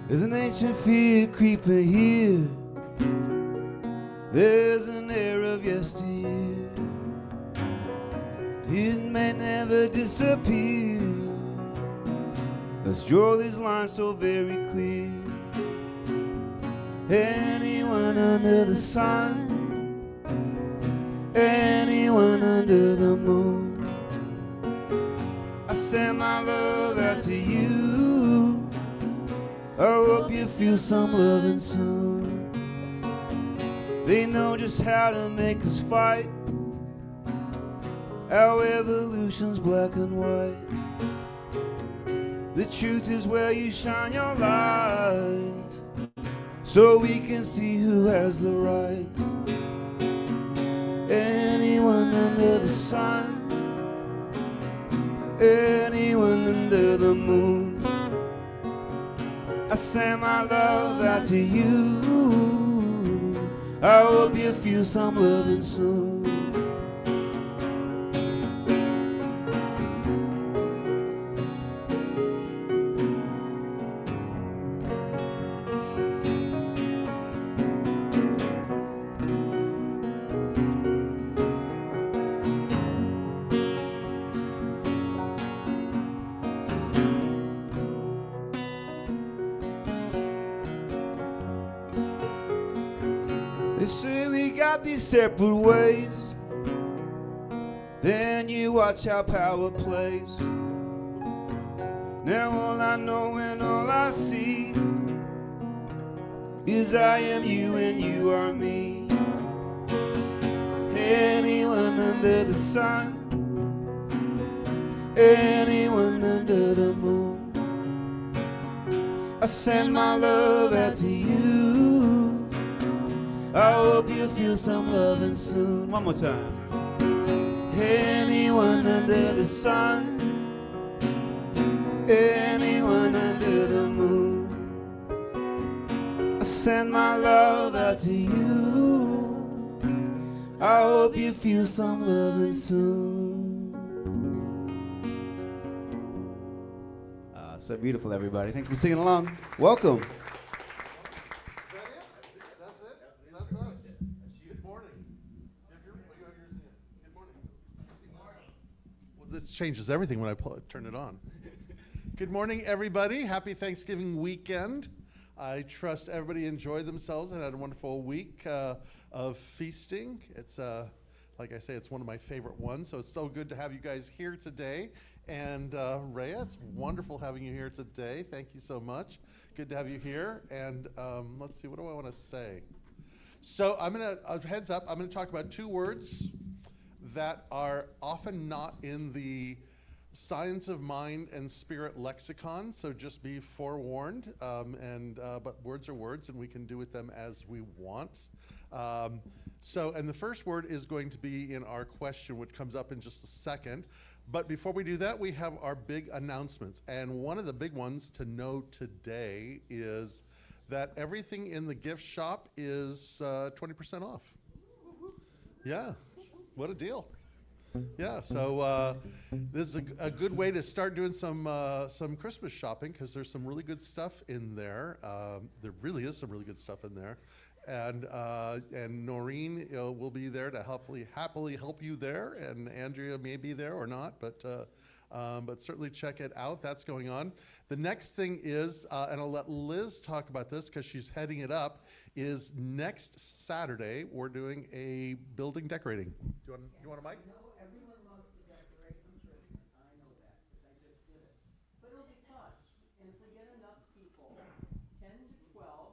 There's an ancient fear creeping here. There's an air of yesteryear. It may never disappear. Let's draw these lines so very clear. Anyone under the sun, anyone under the moon, I send my love out to you. I hope you feel some loving soon. They know just how to make us fight. Our evolution's black and white. The truth is where you shine your light, so we can see who has the right. Anyone under the sun, anyone under the moon, I send my love out to you. I hope you feel some loving soon. They say we got these separate ways, then you watch how power plays. Now all I know and all I see is I am you and you are me. Anyone under the sun, anyone under the moon, I send my love out to you. I hope you feel some loving soon. One more time. Anyone under the sun, anyone under the moon, I send my love out to you. I hope you feel some loving soon. So beautiful, everybody. Thanks for singing along. Welcome. This changes everything when I turn it on. Good morning, everybody. Happy Thanksgiving weekend. I trust everybody enjoyed themselves and had a wonderful week of feasting. It's, like I say, it's one of my favorite ones, so it's so good to have you guys here today. And Rhea, it's wonderful having you here today. Thank you so much. Good to have you here. And let's see, what do I want to say? So heads up, I'm going to talk about two words that are often not in the science of mind and spirit lexicon, so just be forewarned. But words are words, and we can do with them as we want. And the first word is going to be in our question, which comes up in just a second. But before we do that, we have our big announcements. And one of the big ones to know today is that everything in the gift shop is 20% off. Yeah. What a deal. Yeah, so this is a good way to start doing some Christmas shopping, because there's some really good stuff in there. There really is some really good stuff in there. And Noreen will be there to happily help you there, and Andrea may be there or not, but certainly check it out. That's going on. The next thing is, and I'll let Liz talk about this because she's heading it up, is next Saturday we're doing a building decorating. Do you want a mic? No, everyone loves to decorate. I'm sure I know that because I just did it. But it'll be fun. And if we get enough people, 10 to 12,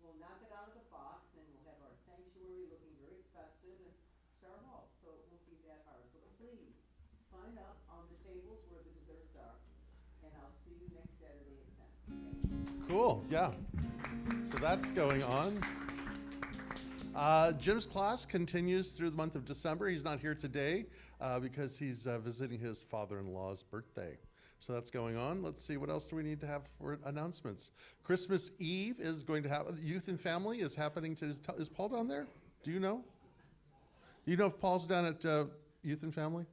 we'll knock it out of the box and we'll have our sanctuary looking very festive and start off. So it won't be that hard. So please sign up on the tables where the desserts are. And I'll see you next Saturday at 10. Cool, yeah. So that's going on. Jim's class continues through the month of December. He's not here today because he's visiting his father-in-law's birthday. So that's going on. Let's see, what else do we need to have for announcements? Christmas Eve is going to have, Youth and Family is happening to, is Paul down there? Do you know? You know if Paul's down at Youth and Family?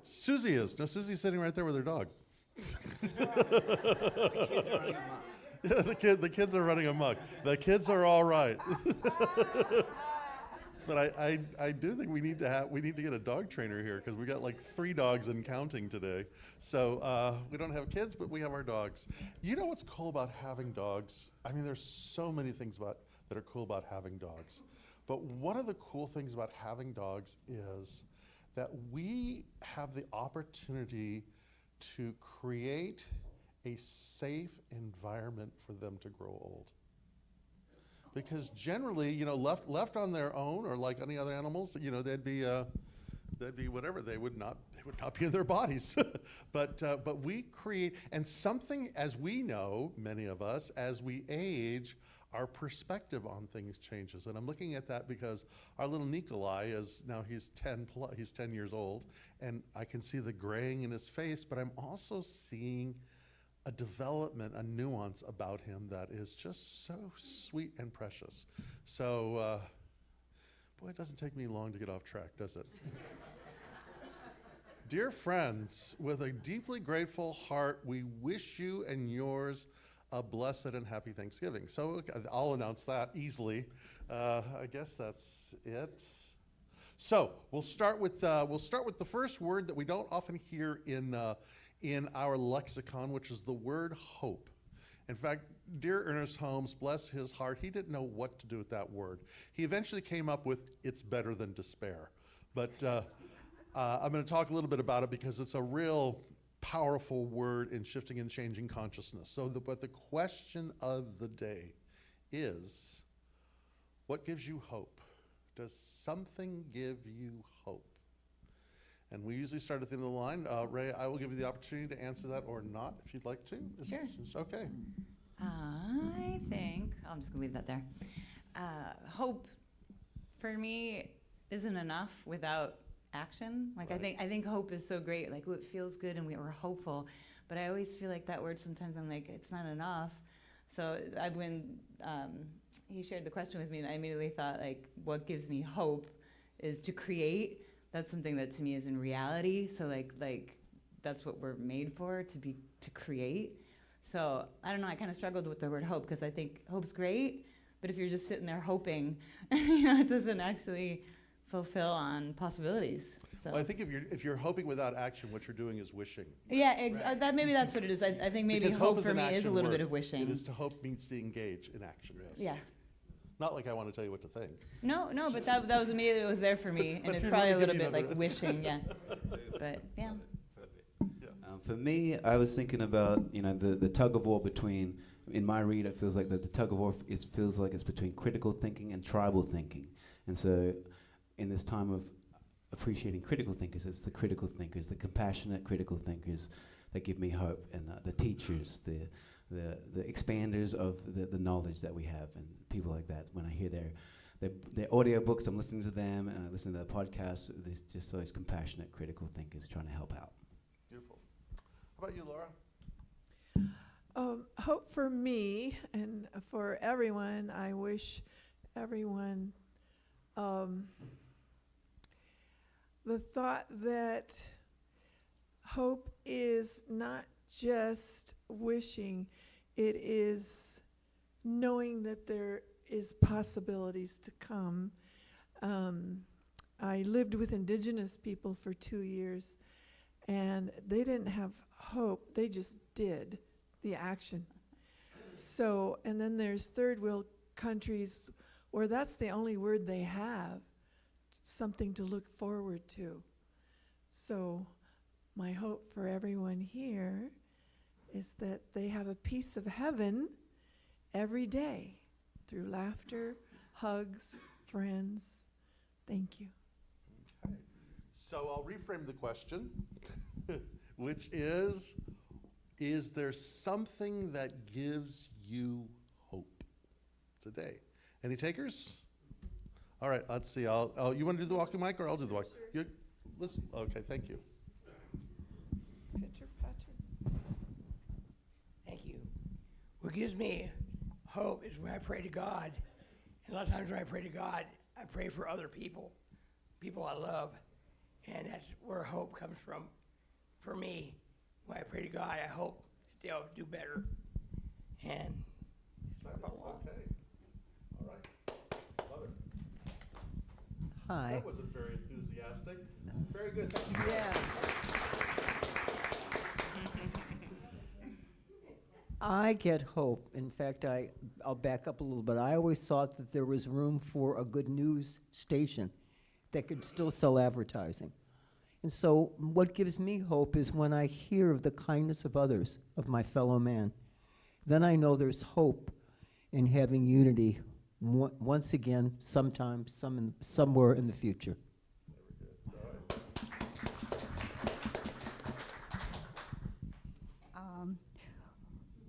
Susie. Susie is. No, Susie's sitting right there with her dog. The kids are running amok. Yeah, the kids are running amok. The kids are all right. But I do think we need to get a dog trainer here because we got like 3 dogs and counting today. So we don't have kids, but we have our dogs. You know what's cool about having dogs? I mean, there's so many things that are cool about having dogs. But one of the cool things about having dogs is that we have the opportunity to create a safe environment for them to grow old. Because generally, you know, left on their own, or like any other animals, you know, they'd be whatever. They would not be in their bodies. But we create, and something, as we know, many of us, as we age, our perspective on things changes. And I'm looking at that because our little Nikolai he's 10 years old, and I can see the graying in his face, but I'm also seeing a development, a nuance about him that is just so sweet and precious. So, boy, it doesn't take me long to get off track, does it? Dear friends, with a deeply grateful heart, we wish you and yours a blessed and happy Thanksgiving. So I'll announce that easily. I guess that's it. So we'll start with the first word that we don't often hear in our lexicon, which is the word hope. In fact, dear Ernest Holmes, bless his heart, he didn't know what to do with that word. He eventually came up with "it's better than despair." But I'm going to talk a little bit about it because it's a real powerful word in shifting and changing consciousness. But the question of the day is, what gives you hope? Does something give you hope? And we usually start at the end of the line. Ray, I will give you the opportunity to answer that or not, if you'd like to. Sure. Okay. I think, I'm just going to leave that there. Hope, for me, isn't enough without action. Like, Right. I think hope is so great. Like, it feels good and we're hopeful. But I always feel like that word, sometimes I'm like, it's not enough. So when he shared the question with me, I immediately thought, like, what gives me hope is to create. That's something that to me is in reality. So like that's what we're made for, to create. So I don't know, I kind of struggled with the word hope because I think hope's great, but if you're just sitting there hoping, it doesn't actually fulfill on possibilities. So Well, I think if you're hoping without action, what you're doing is wishing. yeah, that maybe that's what it is. I think maybe Because hope is for an me is a action little word. bit of wishing. It is to hope means to engage in action, yes. Yeah. Not like I want to tell you what to think. No, but that was immediately what was there for me, But and it's if probably you a wanna little give bit me like wishing, yeah. But yeah. For me, I was thinking about, the tug of war between, in my read, it feels like the tug of war feels like it's between critical thinking and tribal thinking. And so in this time of appreciating critical thinkers, it's the critical thinkers, the compassionate critical thinkers that give me hope, and the teachers, the expanders of the knowledge that we have, and people like that. When I hear their audio books, I'm listening to them, and I listen to their podcasts. There's just those compassionate critical thinkers trying to help out. Beautiful. How about you, Laura? Hope for me and for everyone. I wish everyone the thought that hope is not just wishing, it is knowing that there is possibilities to come. I lived with Indigenous people for 2 years, and they didn't have hope, they just did the action. So, and then there's third world countries where that's the only word they have, something to look forward to. So my hope for everyone here is that they have a piece of heaven every day through laughter, hugs, friends. Thank you. Okay. So I'll reframe the question, which is there something that gives you hope today? Any takers? All right, let's see. You want to do the walking mic, or I'll do the walk? Sure. Listen. Okay, thank you. Picture pattern. Thank you. What gives me hope is when I pray to God. And a lot of times when I pray to God, I pray for other people I love. And that's where hope comes from. For me, when I pray to God, I hope still do better. And That was okay. All right. Love it. Hi. That wasn't very enthusiastic. Very good. Thank you. Yeah. I get hope. In fact, I'll back up a little bit. I always thought that there was room for a good news station that could still sell advertising. And so what gives me hope is when I hear of the kindness of others, of my fellow man, then I know there's hope in having unity once again, sometime, somewhere in the future.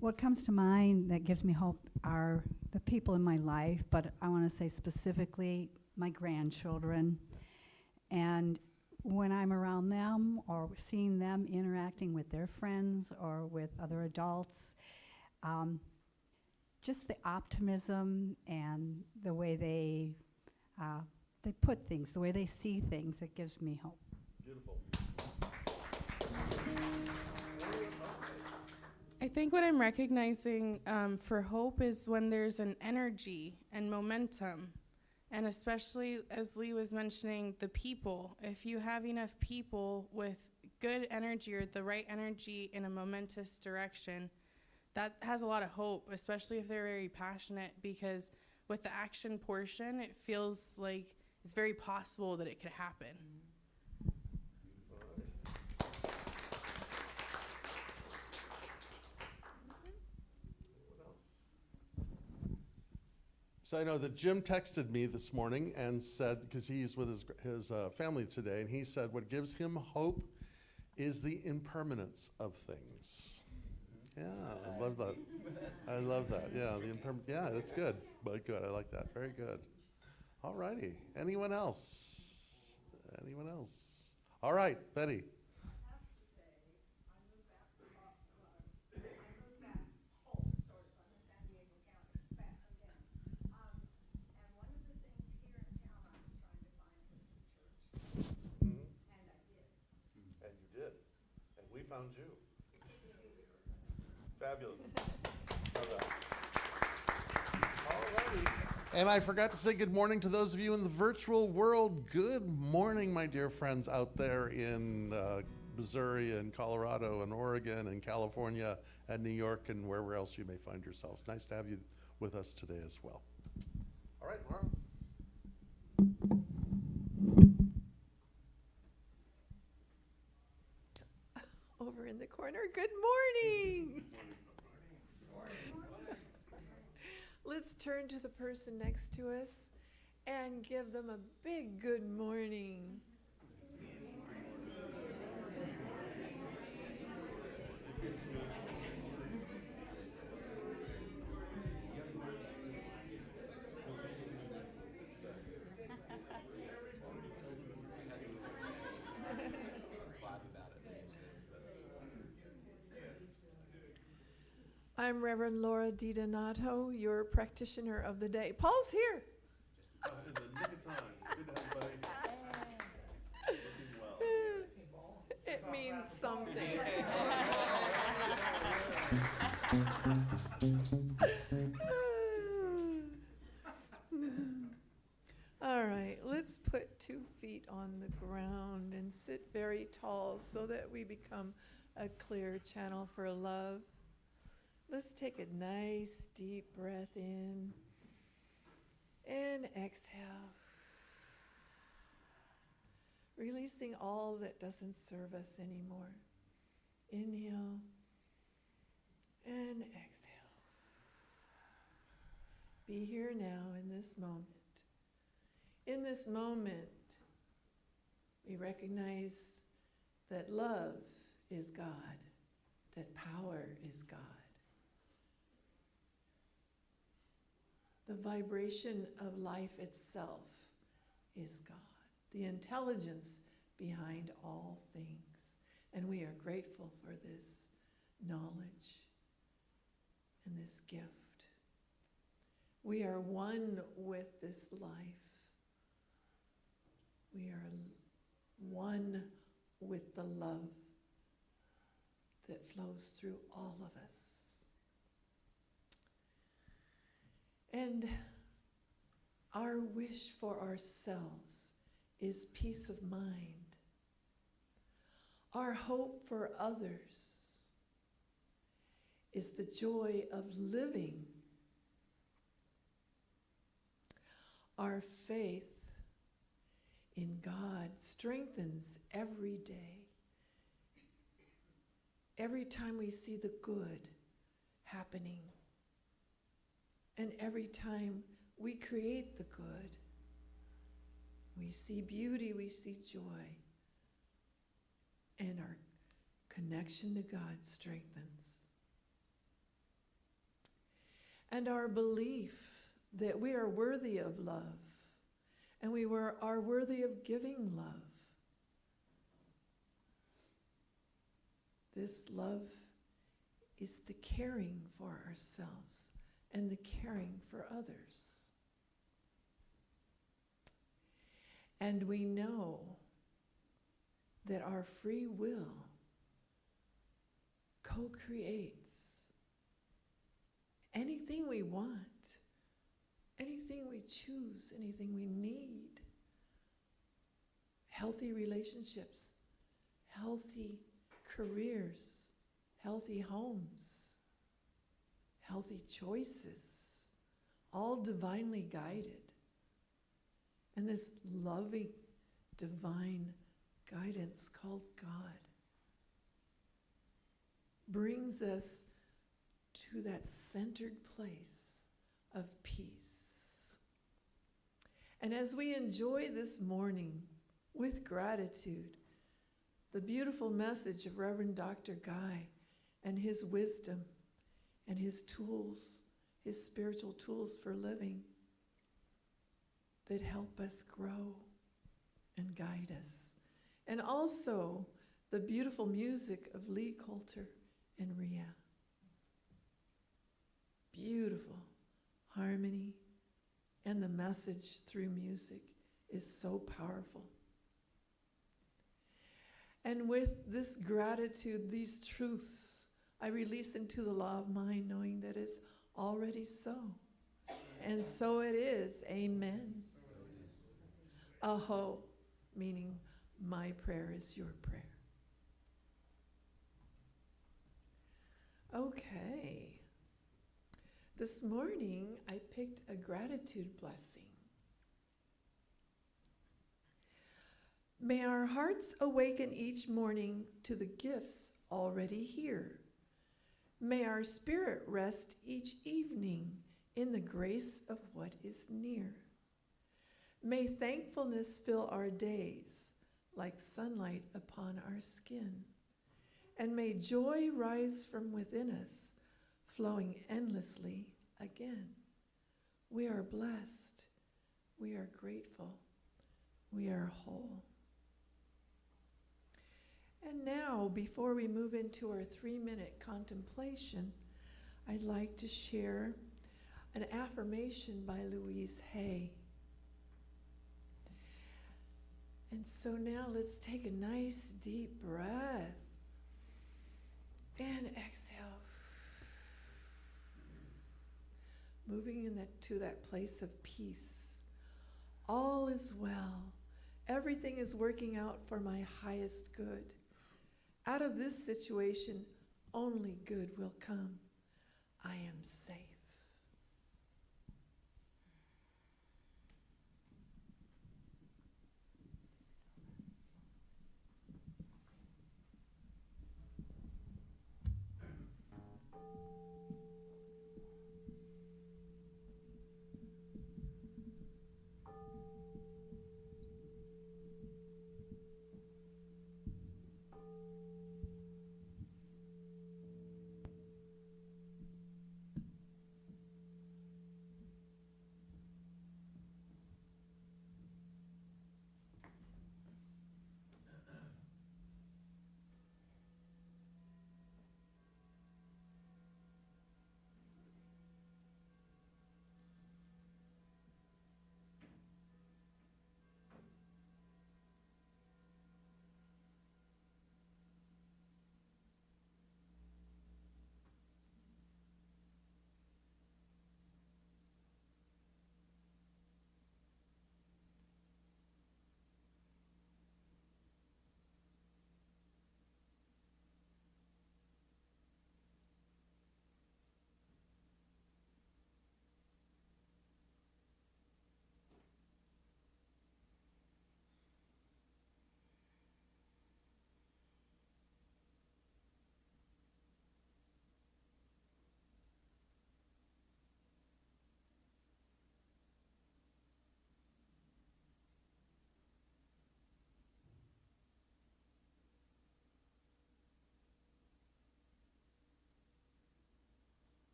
What comes to mind that gives me hope are the people in my life, but I want to say specifically my grandchildren. And when I'm around them or seeing them interacting with their friends or with other adults, just the optimism and the way they put things, the way they see things, it gives me hope. Beautiful. I think what I'm recognizing for hope is when there's an energy and momentum, and especially as Lee was mentioning, the people. If you have enough people with good energy or the right energy in a momentous direction, that has a lot of hope, especially if they're very passionate, because with the action portion, it feels like it's very possible that it could happen. So I know that Jim texted me this morning and said, because he's with his family today, and he said what gives him hope is the impermanence of things. Yeah, I love that. I love that. Yeah, yeah, that's good. But good, I like that. Very good. All righty. Anyone else? Anyone else? All right, Betty. Found you. Fabulous. Love that. All righty. And I forgot to say good morning to those of you in the virtual world. Good morning, my dear friends out there in Missouri and Colorado and Oregon and California and New York and wherever else you may find yourselves. Nice to have you with us today as well. All right, Laura. Over in the corner, good morning. Let's turn to the person next to us and give them a big good morning. I'm Reverend Laura DiDonato, your practitioner of the day. Paul's here. In the nick of time. Good to have everybody. Looking well. It means something. All right, let's put 2 feet on the ground and sit very tall so that we become a clear channel for love. Let's take a nice deep breath in and exhale. Releasing all that doesn't serve us anymore. Inhale and exhale. Be here now in this moment. In this moment, we recognize that love is God, that power is God. The vibration of life itself is God, the intelligence behind all things. And we are grateful for this knowledge and this gift. We are one with this life. We are one with the love that flows through all of us. And our wish for ourselves is peace of mind. Our hope for others is the joy of living. Our faith in God strengthens every day. Every time we see the good happening, and every time we create the good, we see beauty, we see joy, and our connection to God strengthens. And our belief that we are worthy of love, and we are worthy of giving love. This love is the caring for ourselves and the caring for others. And we know that our free will co-creates anything we want, anything we choose, anything we need. Healthy relationships, healthy careers, healthy homes, healthy choices, all divinely guided. And this loving, divine guidance called God brings us to that centered place of peace. And as we enjoy this morning with gratitude, the beautiful message of Reverend Dr. Guy and his wisdom and his tools, his spiritual tools for living that help us grow and guide us. And also the beautiful music of Lee Coulter and Rhea. Beautiful harmony, and the message through music is so powerful. And with this gratitude, these truths, I release into the law of mind, knowing that it's already so. And so it is. Amen. Aho, meaning my prayer is your prayer. Okay. This morning, I picked a gratitude blessing. May our hearts awaken each morning to the gifts already here. May our spirit rest each evening in the grace of what is near. May thankfulness fill our days like sunlight upon our skin. And may joy rise from within us, flowing endlessly again. We are blessed. We are grateful. We are whole. And now, before we move into our 3-minute contemplation, I'd like to share an affirmation by Louise Hay. And so now let's take a nice deep breath and exhale. Moving to that place of peace. All is well. Everything is working out for my highest good. Out of this situation, only good will come. I am safe.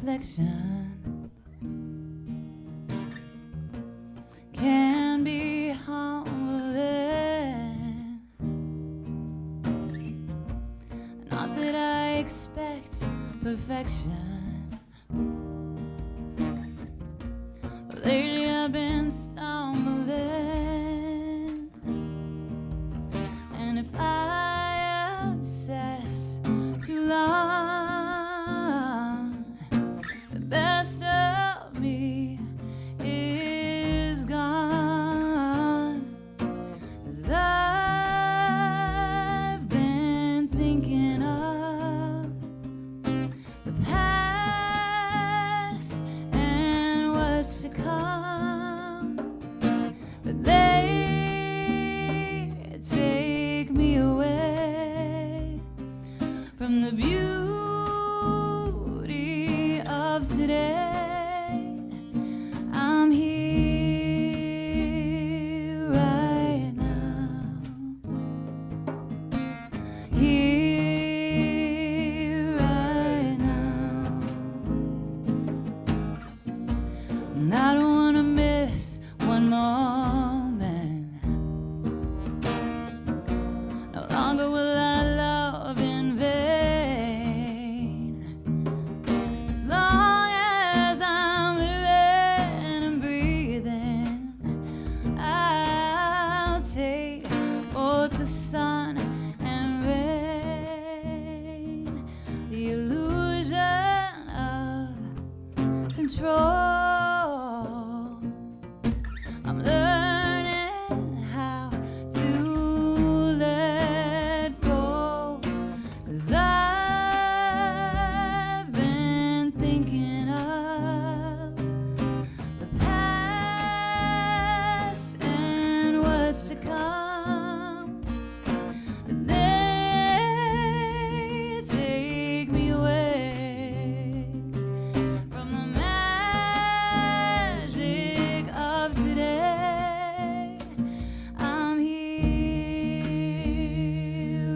reflection can be humbling. Not that I expect perfection, but lately I've been stumbling. And if I obsess too long, the best of me is gone. 'Cause I've been thinking of the past and what's to come, but they take me away from the beauty of today. I'm here right now, here right now, and I don't wanna miss one moment. No longer will I love in vain. As long as I'm living and breathing, I'll take both the sun and rain. The illusion of control. I'm learning how to let go, 'cause I've been thinking of the past and what's to come. They take me away from the magic of today. I'm here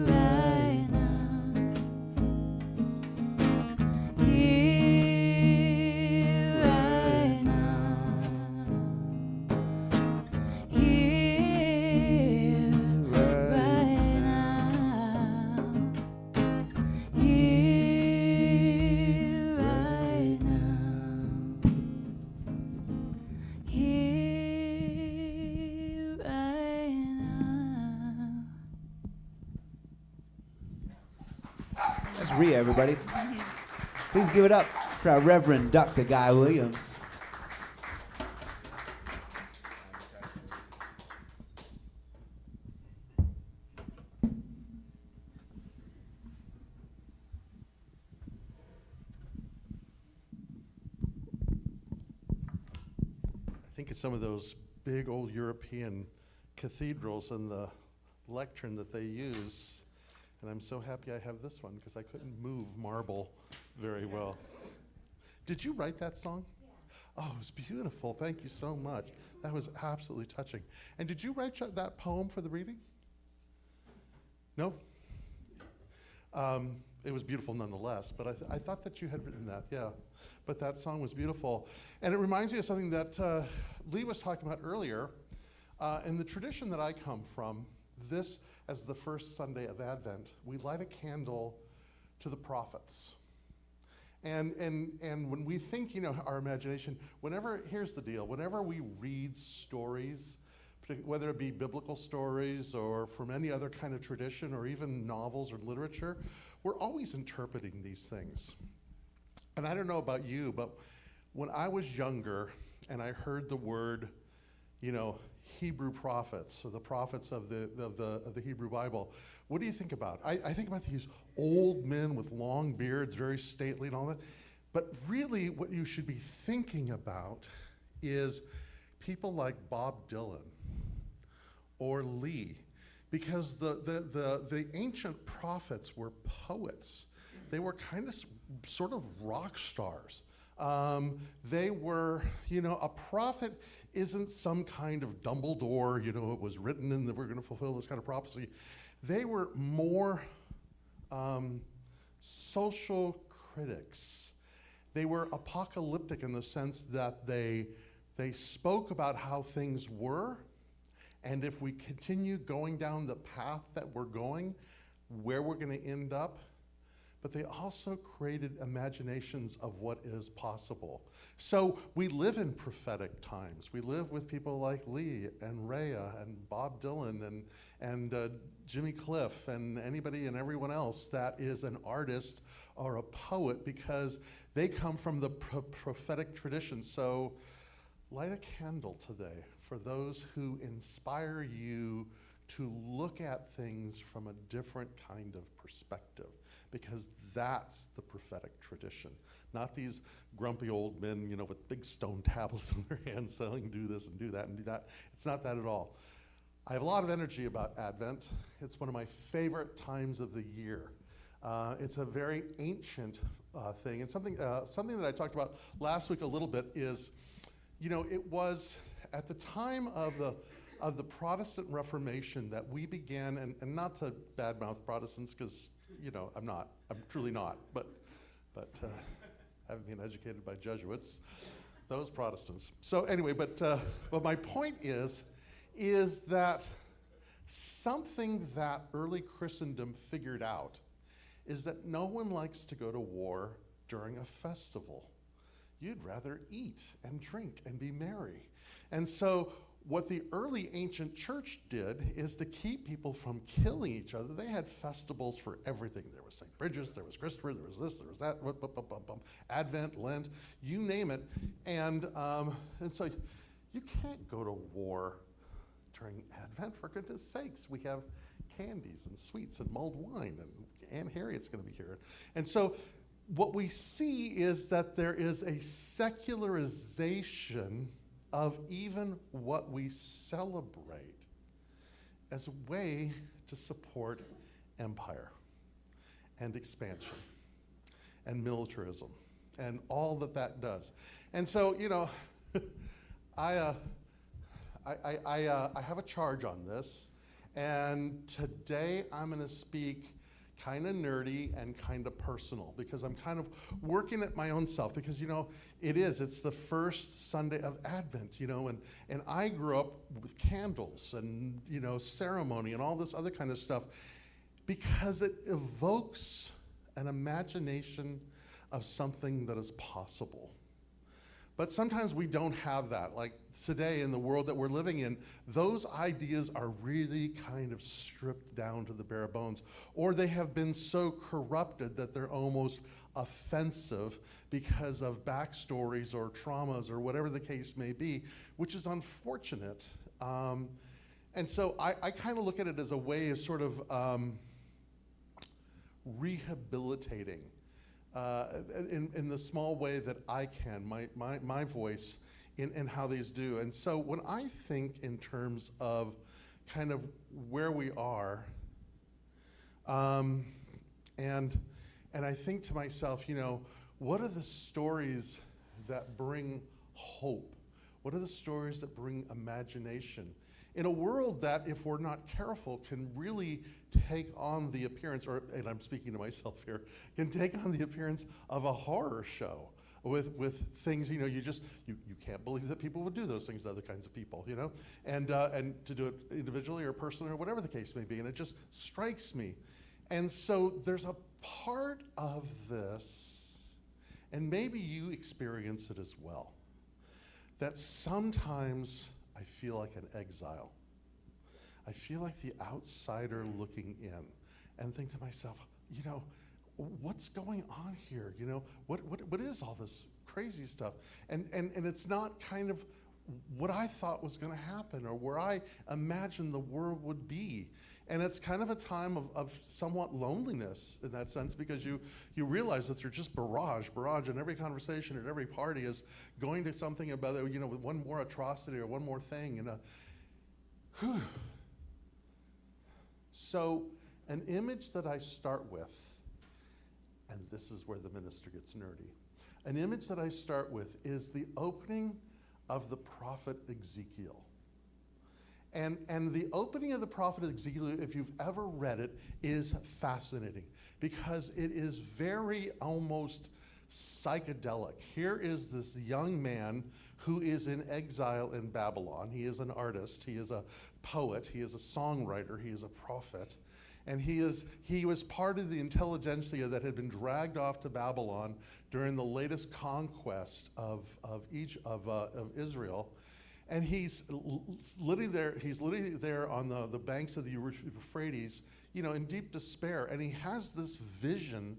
right now, here right now, here right now, here right now, here right now. That's Rhea, everybody. Please give it up for our Reverend Dr. Guy Williams. I think of some of those big old European cathedrals and the lectern that they use. And I'm so happy I have this one because I couldn't move marble very well. Did you write that song? Oh, it was beautiful. Thank you so much. That was absolutely touching. And did you write that poem for the reading? No? It was beautiful nonetheless, but I thought that you had written that, yeah. But that song was beautiful. And it reminds me of something that Lee was talking about earlier. In the tradition that I come from, this, as the first Sunday of Advent, we light a candle to the prophets. And when we think, our imagination, here's the deal, whenever we read stories, whether it be biblical stories or from any other kind of tradition or even novels or literature, we're always interpreting these things. And I don't know about you, but when I was younger and I heard the word, Hebrew prophets, or the prophets of the Hebrew Bible, what do you think about? I think about these old men with long beards, very stately and all that. But really what you should be thinking about is people like Bob Dylan or Lee, because the ancient prophets were poets. They were kind of sort of rock stars. They were, a prophet isn't some kind of Dumbledore, it was written and that we're going to fulfill this kind of prophecy. They were more social critics. They were apocalyptic in the sense that they spoke about how things were, and if we continue going down the path that we're going, where we're going to end up. But they also created imaginations of what is possible. So we live in prophetic times. We live with people like Lee and Rhea and Bob Dylan and Jimmy Cliff and anybody and everyone else that is an artist or a poet, because they come from the prophetic tradition. So light a candle today for those who inspire you to look at things from a different kind of perspective, because that's the prophetic tradition. Not these grumpy old men, you know, with big stone tablets in their hands saying, do this and do that and do that. It's not that at all. I have a lot of energy about Advent. It's one of my favorite times of the year. It's a very ancient thing, and something that I talked about last week a little bit is, you know, it was at the time of the Protestant Reformation that we began, and not to badmouth Protestants, because, you know, I'm truly not, but having been educated by Jesuits, those Protestants. So anyway, but my point is that something that early Christendom figured out is that no one likes to go to war during a festival. You'd rather eat and drink and be merry. And so what the early ancient church did is to keep people from killing each other. They had festivals for everything. There was St. Bridget's, there was Christopher, there was this, there was that, Advent, Lent, you name it. And so you can't go to war during Advent, for goodness sakes. We have candies and sweets and mulled wine, and Aunt Harriet's going to be here. And so what we see is that there is a secularization of even what we celebrate as a way to support empire and expansion and militarism and all that does. And so, you know, I have a charge on this, and today I'm going to speak kind of nerdy and kind of personal, because I'm kind of working at my own self, because, you know, it's the first Sunday of Advent, you know, and I grew up with candles and, you know, ceremony and all this other kind of stuff, because it evokes an imagination of something that is possible. But sometimes we don't have that. Like today in the world that we're living in, those ideas are really kind of stripped down to the bare bones, or they have been so corrupted that they're almost offensive because of backstories or traumas or whatever the case may be, which is unfortunate. And so I kind of look at it as a way of sort of rehabilitating in the small way that I can, my voice in how these do. And so when I think in terms of kind of where we are, and I think to myself, you know, what are the stories that bring hope? What are the stories that bring imagination? In a world that, if we're not careful, can really take on the appearance, and I'm speaking to myself here, can take on the appearance of a horror show with things, you know, you can't believe that people would do those things to other kinds of people, you know, and to do it individually or personally or whatever the case may be, and it just strikes me. And so there's a part of this, and maybe you experience it as well, that sometimes I feel like an exile. I feel like the outsider looking in, and think to myself, you know, what's going on here? You know, what is all this crazy stuff? And it's not kind of what I thought was going to happen or where I imagined the world would be. And it's kind of a time of somewhat loneliness in that sense, because you realize that you're just barrage, and every conversation at every party is going to something about, you know, with one more atrocity or one more thing. And so an image that I start with, and this is where the minister gets nerdy, an image that I start with is the opening of the prophet Ezekiel. And the opening of the prophet Ezekiel, if you've ever read it, is fascinating, because it is very almost psychedelic. Here is this young man who is in exile in Babylon. He is an artist, he is a poet, he is a songwriter, he is a prophet. And he was part of the intelligentsia that had been dragged off to Babylon during the latest conquest of Israel. And he's literally there on the banks of the Euphrates, in deep despair. And he has this vision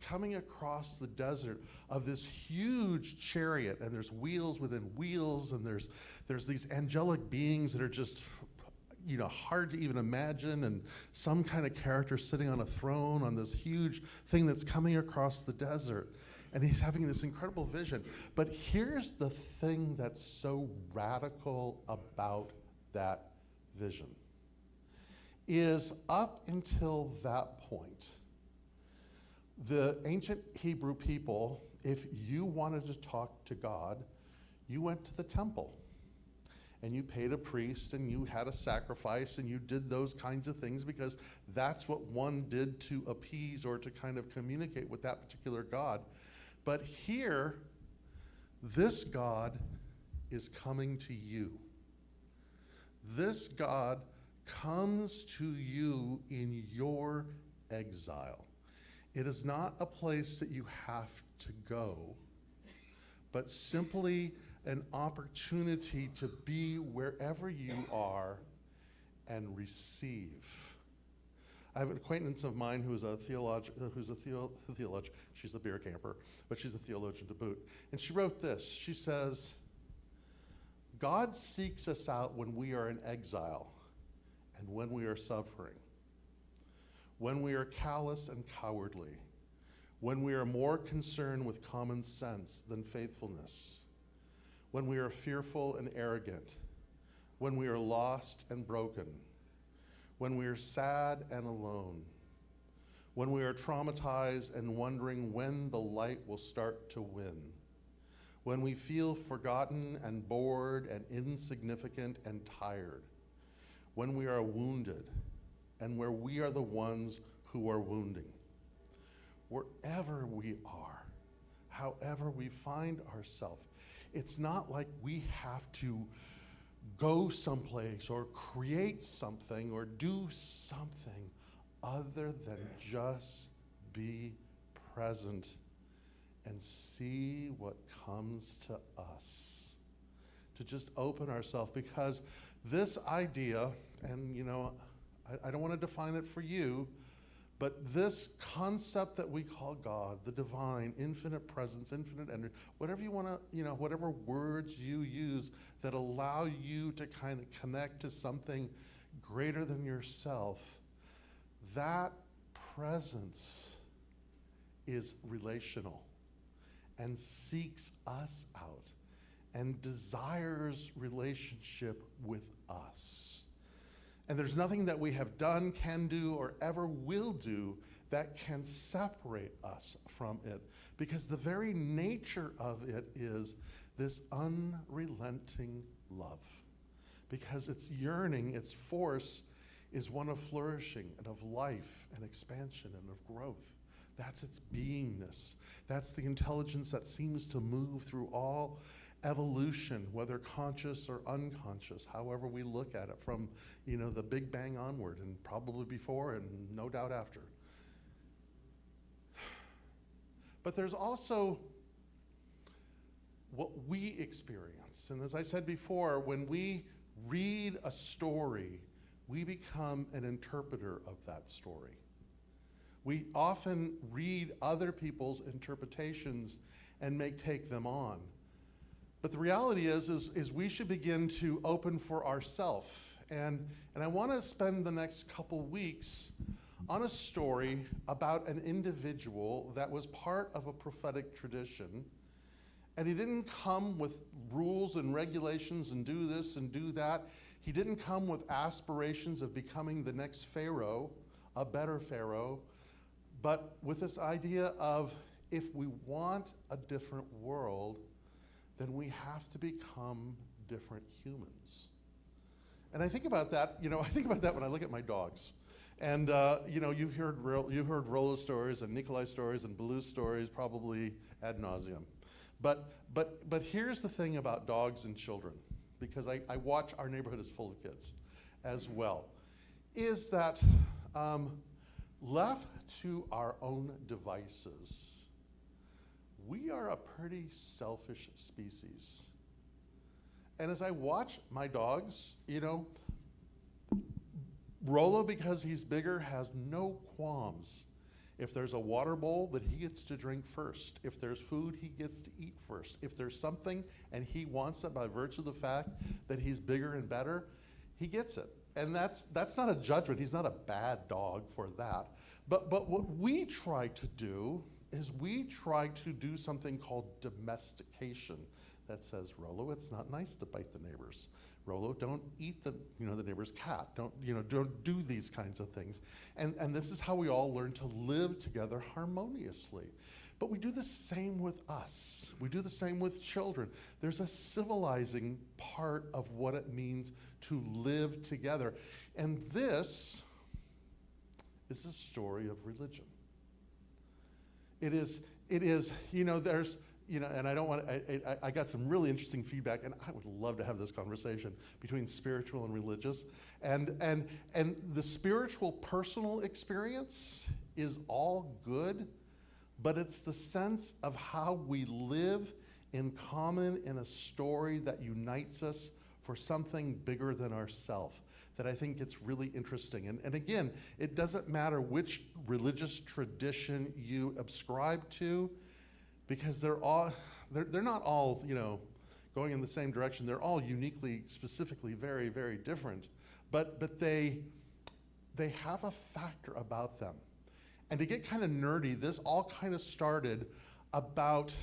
coming across the desert of this huge chariot, and there's wheels within wheels, and there's these angelic beings that are just hard to even imagine, and some kind of character sitting on a throne on this huge thing that's coming across the desert. And he's having this incredible vision. But here's the thing that's so radical about that vision, is up until that point, the ancient Hebrew people, if you wanted to talk to God, you went to the temple. And you paid a priest, and you had a sacrifice, and you did those kinds of things because that's what one did to appease or to kind of communicate with that particular God. But here, this God is coming to you. This God comes to you in your exile. It is not a place that you have to go, but simply an opportunity to be wherever you are and receive. I have an acquaintance of mine who's a theologian. She's a beer camper, but she's a theologian to boot. And she wrote this. She says, God seeks us out when we are in exile and when we are suffering, when we are callous and cowardly, when we are more concerned with common sense than faithfulness, when we are fearful and arrogant, when we are lost and broken, when we are sad and alone, when we are traumatized and wondering when the light will start to win, when we feel forgotten and bored and insignificant and tired, when we are wounded and where we are the ones who are wounding. Wherever we are, however we find ourselves, it's not like we have to go someplace or create something or do something other than just be present and see what comes to us. To just open ourselves, because this idea, and I don't want to define it for you, but this concept that we call God, the divine, infinite presence, infinite energy, whatever you want to, whatever words you use that allow you to kind of connect to something greater than yourself, that presence is relational and seeks us out and desires relationship with us. And there's nothing that we have done, can do, or ever will do that can separate us from it, because the very nature of it is this unrelenting love. Because its yearning, its force, is one of flourishing and of life and expansion and of growth. That's its beingness. That's the intelligence that seems to move through all evolution, whether conscious or unconscious, however we look at it, from the Big Bang onward, and probably before and no doubt after. But there's also what we experience. And as I said before, when we read a story, we become an interpreter of that story. We often read other people's interpretations and take them on. But the reality is we should begin to open for ourselves. And I want to spend the next couple weeks on a story about an individual that was part of a prophetic tradition. And he didn't come with rules and regulations and do this and do that. He didn't come with aspirations of becoming the next Pharaoh, a better Pharaoh, but with this idea of, if we want a different world, then we have to become different humans. And I think about that, I think about that when I look at my dogs. And you've heard Rollo's stories and Nikolai's stories and Baloo's stories probably ad nauseum. But here's the thing about dogs and children, because I watch our neighborhood is full of kids as well, is that left to our own devices, we are a pretty selfish species. And as I watch my dogs, Rollo, because he's bigger, has no qualms. If there's a water bowl, that he gets to drink first. If there's food, he gets to eat first. If there's something and he wants it by virtue of the fact that he's bigger and better, he gets it. And that's not a judgment. He's not a bad dog for that. But what we try to do is we try to do something called domestication that says, Rollo, it's not nice to bite the neighbors. Rollo, don't eat the neighbor's cat. Don't do these kinds of things. And this is how we all learn to live together harmoniously. But we do the same with us. We do the same with children. There's a civilizing part of what it means to live together. And this is the story of religion. It is, there's, and I don't want to, I got some really interesting feedback, and I would love to have this conversation between spiritual and religious. And the spiritual personal experience is all good, but it's the sense of how we live in common in a story that unites us for something bigger than ourselves that I think gets really interesting. And again, it doesn't matter which religious tradition you ascribe to, because they're not all going in the same direction. They're all uniquely, specifically, very, very different. But they have a factor about them. And to get kind of nerdy, this all kind of started about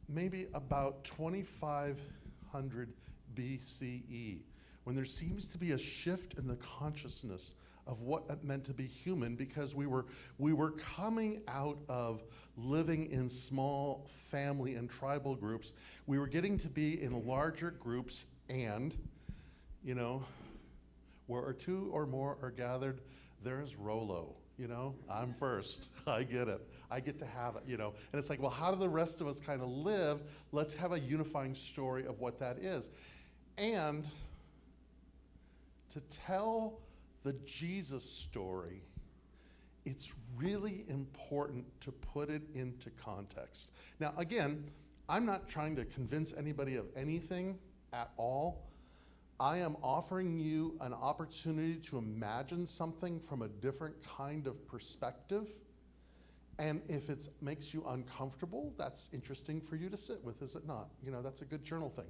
maybe about 2500 BCE, when there seems to be a shift in the consciousness of what it meant to be human, because we were coming out of living in small family and tribal groups. We were getting to be in larger groups, and where two or more are gathered, there's Rollo. I'm first. I get it. I get to have it. And it's like, well, how do the rest of us kind of live? Let's have a unifying story of what that is. And to tell the Jesus story, it's really important to put it into context. Now, again, I'm not trying to convince anybody of anything at all. I am offering you an opportunity to imagine something from a different kind of perspective. And if it makes you uncomfortable, that's interesting for you to sit with, is it not? That's a good journal thing.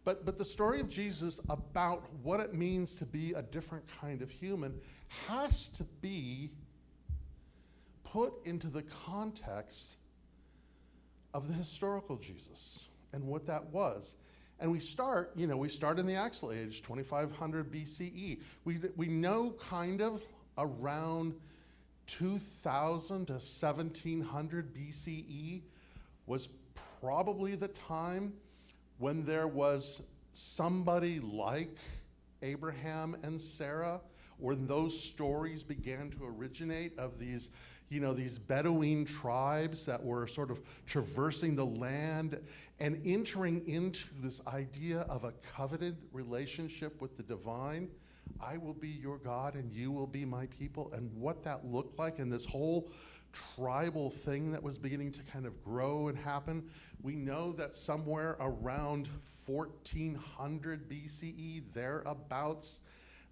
But the story of Jesus about what it means to be a different kind of human has to be put into the context of the historical Jesus and what that was. And we start in the Axle Age, 2500 BCE. We know kind of around 2000 to 1700 BCE was probably the time when there was somebody like Abraham and Sarah, when those stories began to originate of these Bedouin tribes that were sort of traversing the land and entering into this idea of a covenant relationship with the divine. I will be your God and you will be my people, and what that looked like, and this whole tribal thing that was beginning to kind of grow and happen. We know that somewhere around 1400 BCE, thereabouts,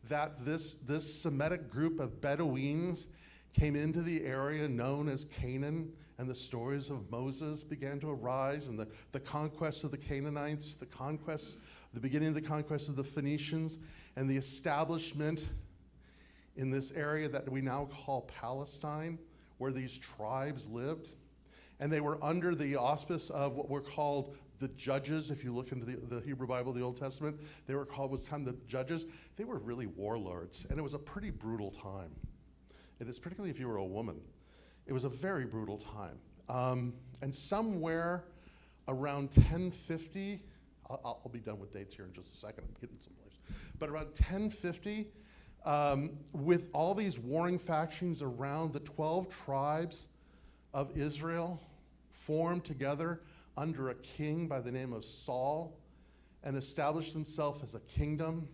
that this Semitic group of Bedouins came into the area known as Canaan, and the stories of Moses began to arise, and the conquest of the Canaanites, the beginning of the conquest of the Phoenicians, and the establishment in this area that we now call Palestine, where these tribes lived. And they were under the auspice of what were called the judges. If you look into the Hebrew Bible, the Old Testament, they were called, was time the judges. They were really warlords, and it was a pretty brutal time. It is, particularly if you were a woman. It was a very brutal time. And somewhere around 1050, I'll be done with dates here in just a second, I'm getting someplace. But around 1050, with all these warring factions around, the 12 tribes of Israel formed together under a king by the name of Saul and established themselves as a kingdom.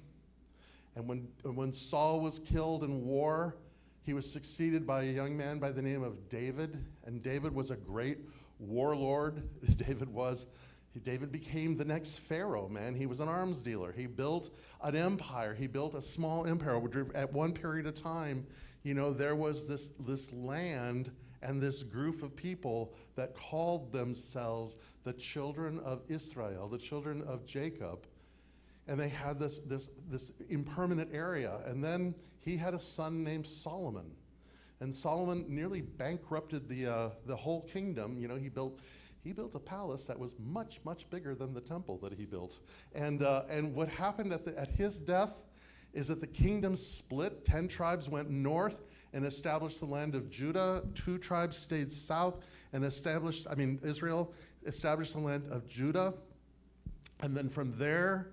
And when Saul was killed in war, he was succeeded by a young man by the name of David, and David was a great warlord. David became the next Pharaoh, man. He was an arms dealer. He built an empire. He built a small empire. At one period of time, there was this land and this group of people that called themselves the children of Israel, the children of Jacob. And they had this impermanent area. And then he had a son named Solomon. And Solomon nearly bankrupted the whole kingdom. He built a palace that was much, much bigger than the temple that he built. And what happened at his death is that the kingdom split. 10 tribes went north and established the land of Judah. 2 tribes stayed south and Israel established the land of Judah. And then from there,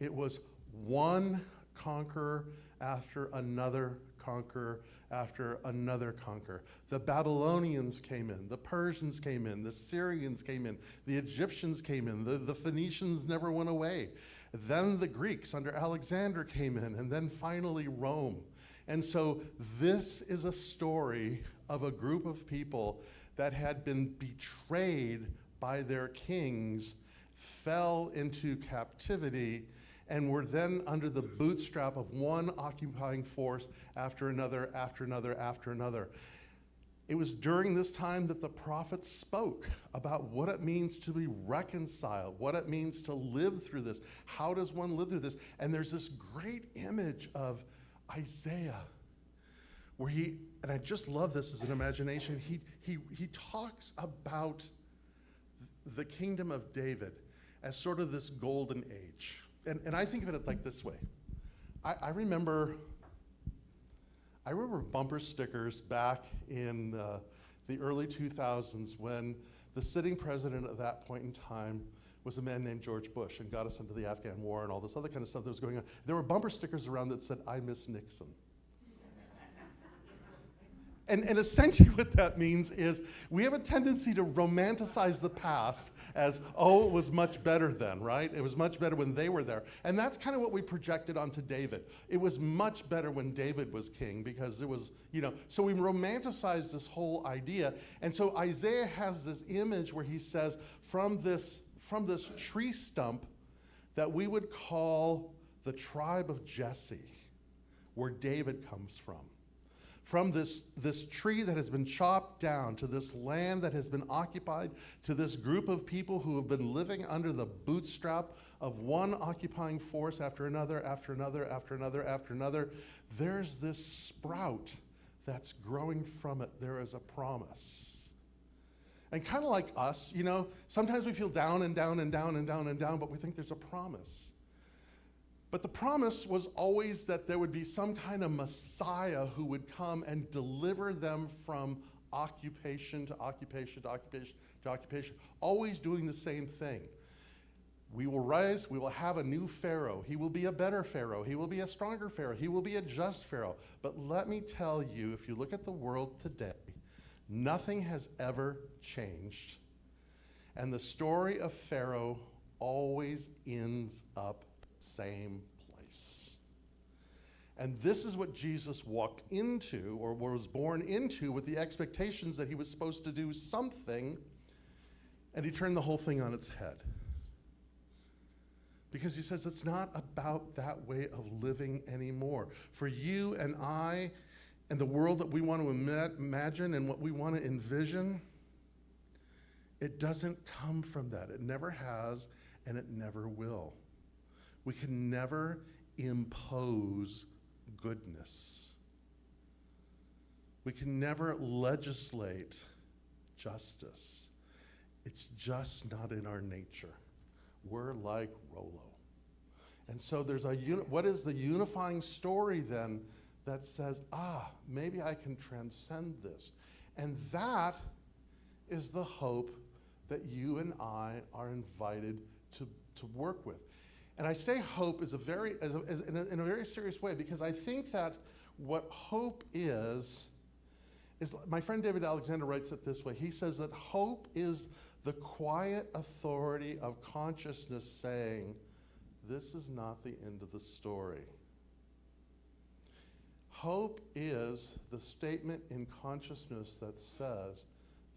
it was one conqueror after another conqueror after another conqueror. The Babylonians came in, the Persians came in, the Syrians came in, the Egyptians came in, the Phoenicians never went away. Then the Greeks under Alexander came in, and then finally Rome. And so this is a story of a group of people that had been betrayed by their kings, fell into captivity, and were then under the bootstrap of one occupying force after another, after another, after another. It was during this time that the prophets spoke about what it means to be reconciled, what it means to live through this. How does one live through this? And there's this great image of Isaiah where and I just love this as an imagination, he talks about the kingdom of David as sort of this golden age. And I think of it like this way. I remember bumper stickers back in the early 2000s when the sitting president at that point in time was a man named George Bush and got us into the Afghan war and all this other kind of stuff that was going on. There were bumper stickers around that said, "I miss Nixon." And essentially what that means is we have a tendency to romanticize the past as, oh, it was much better then, right? It was much better when they were there. And that's kind of what we projected onto David. It was much better when David was king because it was, so we romanticized this whole idea. And so Isaiah has this image where he says, from this tree stump that we would call the tribe of Jesse, where David comes from this tree that has been chopped down, to this land that has been occupied, to this group of people who have been living under the bootstrap of one occupying force after another, after another, after another, after another, there's this sprout that's growing from it. There is a promise. And kind of like us, sometimes we feel down and down and down and down and down, but we think there's a promise. But the promise was always that there would be some kind of Messiah who would come and deliver them from occupation to occupation to occupation to occupation, always doing the same thing. We will rise, we will have a new Pharaoh. He will be a better Pharaoh. He will be a stronger Pharaoh. He will be a just Pharaoh. But let me tell you, if you look at the world today, nothing has ever changed. And the story of Pharaoh always ends up same place. And this is what Jesus walked into, or was born into, with the expectations that he was supposed to do something, and he turned the whole thing on its head. Because he says it's not about that way of living anymore. For you and I, and the world that we want to imagine and what we want to envision, it doesn't come from that. It never has, and it never will. We can never impose goodness. We can never legislate justice. It's just not in our nature. We're like Rollo. And so there's what is the unifying story then that says, maybe I can transcend this? And that is the hope that you and I are invited to work with. And I say hope is in a very serious way, because I think that what hope is my friend David Alexander writes it this way. He says that hope is the quiet authority of consciousness saying, this is not the end of the story. Hope is the statement in consciousness that says,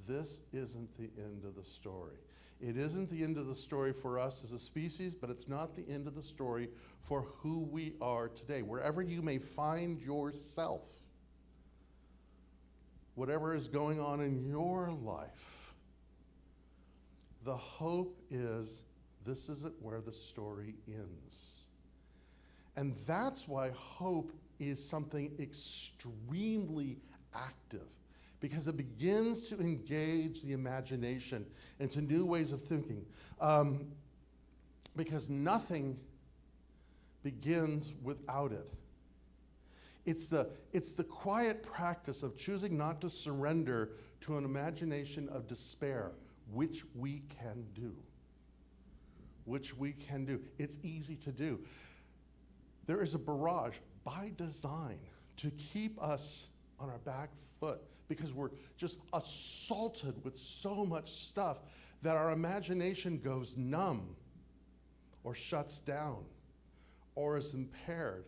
this isn't the end of the story. It isn't the end of the story for us as a species, but it's not the end of the story for who we are today. Wherever you may find yourself, whatever is going on in your life, the hope is this isn't where the story ends. And that's why hope is something extremely active, because it begins to engage the imagination into new ways of thinking. Because nothing begins without it. It's the quiet practice of choosing not to surrender to an imagination of despair, which we can do. Which we can do. It's easy to do. There is a barrage by design to keep us on our back foot, because we're just assaulted with so much stuff that our imagination goes numb or shuts down or is impaired.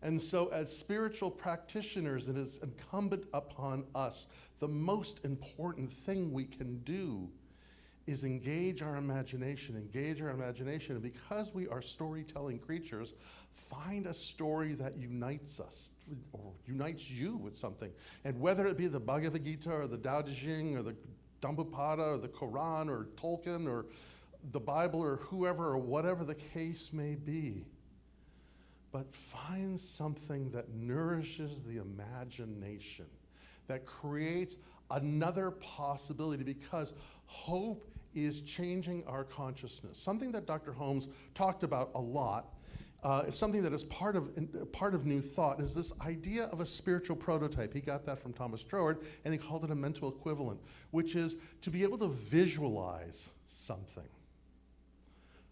And so as spiritual practitioners, it is incumbent upon us, the most important thing we can do is engage our imagination. And because we are storytelling creatures, find a story that unites us, or unites you with something. And whether it be the Bhagavad Gita, or the Tao Te Ching, or the Dhammapada, or the Quran, or Tolkien, or the Bible, or whoever, or whatever the case may be, but find something that nourishes the imagination, that creates another possibility, because hope is changing our consciousness. Something that Dr. Holmes talked about a lot, something that is part of New Thought, is this idea of a spiritual prototype. He got that from Thomas Troward, and he called it a mental equivalent, which is to be able to visualize something.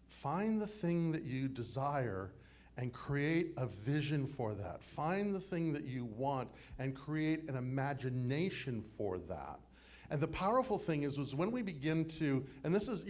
Find the thing that you desire and create a vision for that. Find the thing that you want and create an imagination for that. And the powerful thing is when we begin to, and this is,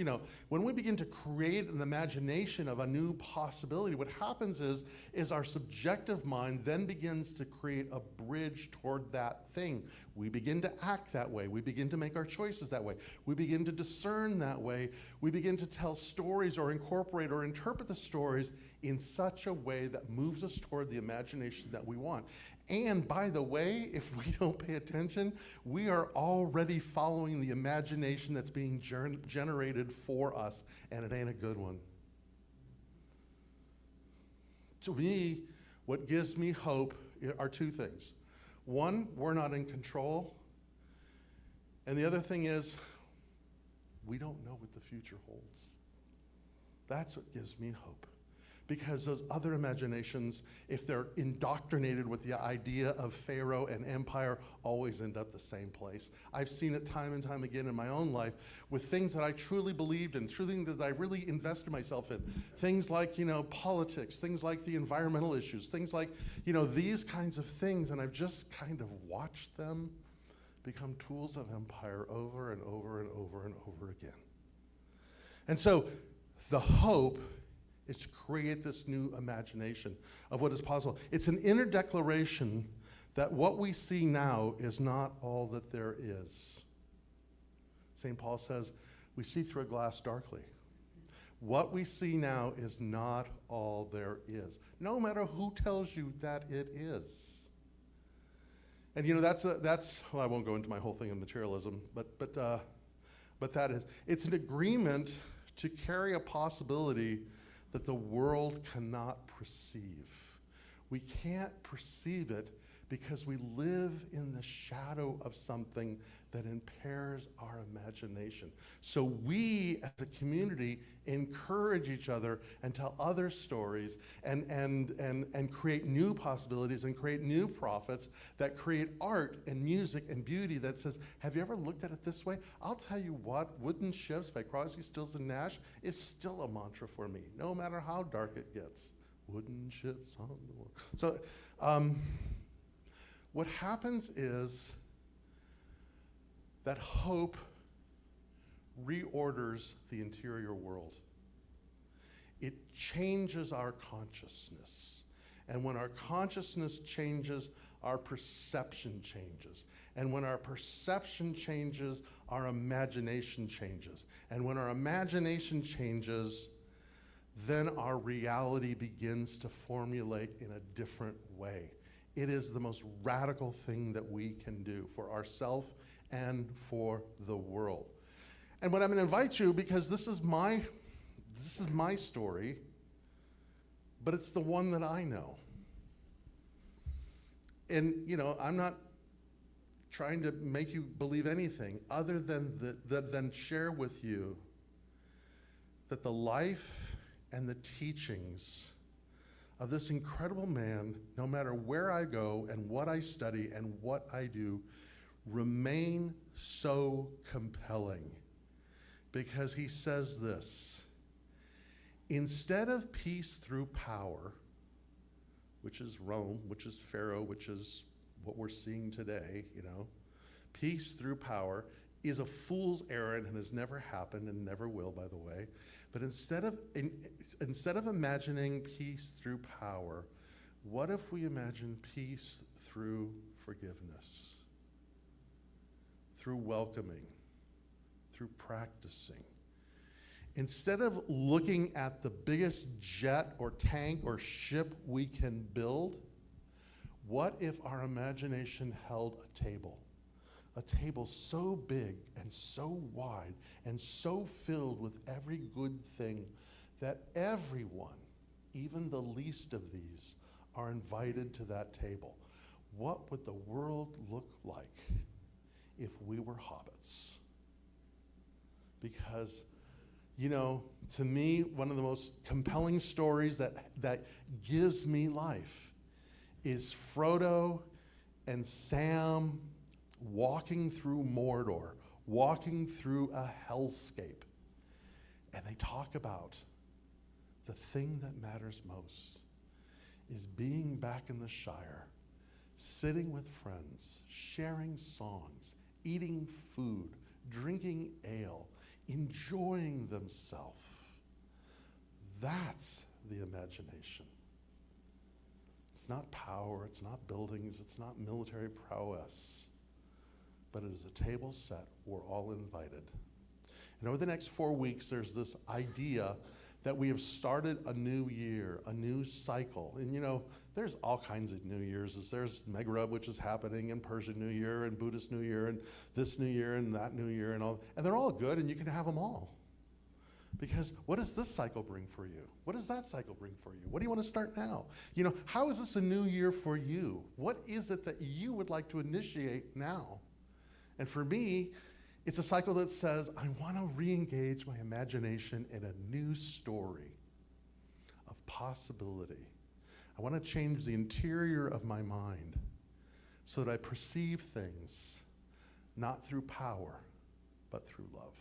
when we begin to create an imagination of a new possibility, what happens is our subjective mind then begins to create a bridge toward that thing. We begin to act that way. We begin to make our choices that way. We begin to discern that way. We begin to tell stories or incorporate or interpret the stories in such a way that moves us toward the imagination that we want. And by the way, if we don't pay attention, we are already following the imagination that's being generated for us, and it ain't a good one. To me, what gives me hope are two things. One, we're not in control. And the other thing is, we don't know what the future holds. That's what gives me hope. Because those other imaginations, if they're indoctrinated with the idea of Pharaoh and empire, always end up the same place. I've seen it time and time again in my own life with things that I truly believed in, things that I really invested myself in. Things like, politics, things like the environmental issues, things like, these kinds of things. And I've just kind of watched them become tools of empire over and over and over and over again. And so the hope is to create this new imagination of what is possible. It's an inner declaration that what we see now is not all that there is. St. Paul says, we see through a glass darkly. What we see now is not all there is, no matter who tells you that it is. And that's well, I won't go into my whole thing of materialism, but that is, it's an agreement to carry a possibility that the world cannot perceive. We can't perceive it because we live in the shadow of something that impairs our imagination. So we as a community encourage each other and tell other stories and create new possibilities and create new prophets that create art and music and beauty that says, have you ever looked at it this way? I'll tell you what, Wooden Ships by Crosby, Stills and Nash is still a mantra for me, no matter how dark it gets. Wooden ships on the water. So, what happens is that hope reorders the interior world. It changes our consciousness. And when our consciousness changes, our perception changes. And when our perception changes, our imagination changes. And when our imagination changes, then our reality begins to formulate in a different way. It is the most radical thing that we can do for ourselves and for the world. And what I'm going to invite you, because this is my story, but it's the one that I know. And I'm not trying to make you believe anything other than share with you that the life and the teachings of this incredible man, no matter where I go and what I study and what I do, remain so compelling. Because he says this: instead of peace through power, which is Rome, which is Pharaoh, which is what we're seeing today, peace through power is a fool's errand and has never happened and never will, by the way. But instead of imagining peace through power, what if we imagine peace through forgiveness, through welcoming, through practicing? Instead of looking at the biggest jet or tank or ship we can build, what if our imagination held a table so big and so wide and so filled with every good thing that everyone, even the least of these, are invited to that table? What would the world look like if we were hobbits? Because, to me, one of the most compelling stories that gives me life is Frodo and Sam walking through Mordor, walking through a hellscape. And they talk about the thing that matters most is being back in the Shire, sitting with friends, sharing songs, eating food, drinking ale, enjoying themselves. That's the imagination. It's not power, it's not buildings, it's not military prowess, but it is a table set. We're all invited. And over the next 4 weeks, there's this idea that we have started a new year, a new cycle. And there's all kinds of New Year's. There's Megrab, which is happening, and Persian New Year, and Buddhist New Year, and this New Year, and that New Year, and all. And they're all good, and you can have them all. Because what does this cycle bring for you? What does that cycle bring for you? What do you want to start now? How is this a new year for you? What is it that you would like to initiate now? And for me, it's a cycle that says, I want to re-engage my imagination in a new story of possibility. I want to change the interior of my mind so that I perceive things not through power, but through love.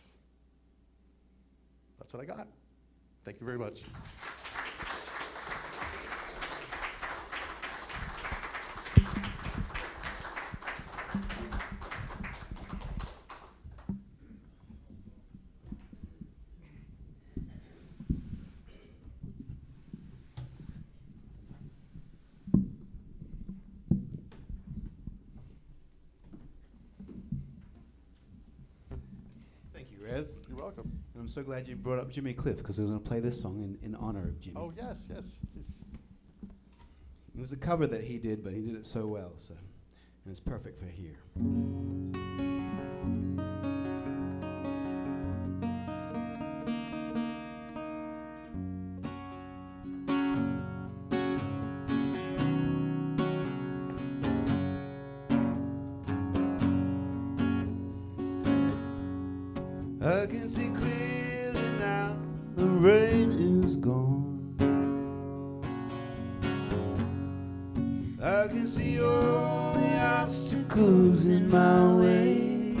That's what I got. Thank you very much. Thank you, Rev. You're welcome. And I'm so glad you brought up Jimmy Cliff, because I was going to play this song in honor of Jimmy. Oh, yes, please. It was a cover that he did, but he did it so well, and it's perfect for here. I can see clearly now, the rain is gone. I can see all the obstacles in my way.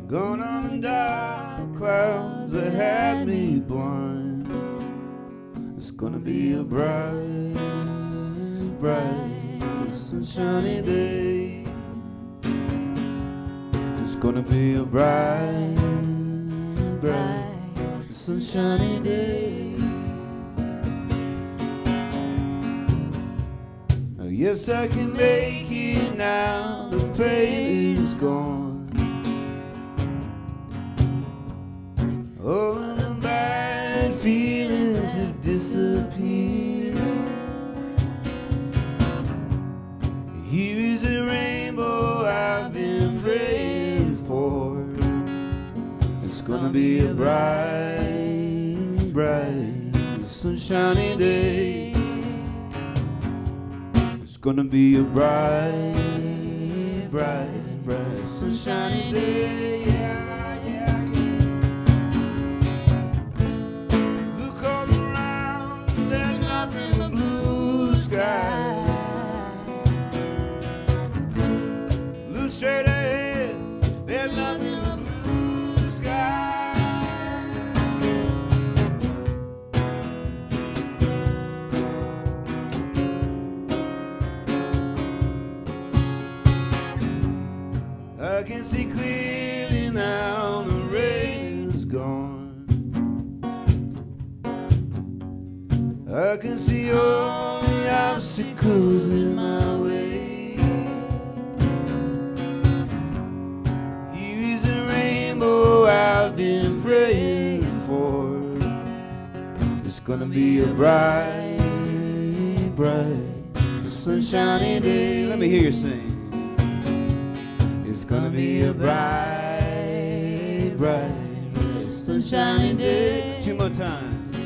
Gone on the dark clouds that had me blind. It's gonna be a bright, bright, sunshiny day. It's gonna be a bright, bright, sunshiny day. Yes, I can make it now, the pain is gone. All of the bad feelings have disappeared. Here is a rainbow I've been praying for. It's gonna be a bright, bright, sunshiny day. It's gonna be a bright, bright, bright, sunshiny day. Yeah, yeah, yeah. Look all around, there's nothing but blue sky. Look straight ahead, there's nothing but blue sky. I can see clearly now, the rain is gone. I can see all the obstacles in my way. Here is a rainbow I've been praying for. It's gonna be a bright, bright, sunshiny day. Let me hear you sing. It's gonna be a bright, bright, sunshiny day. Two more times.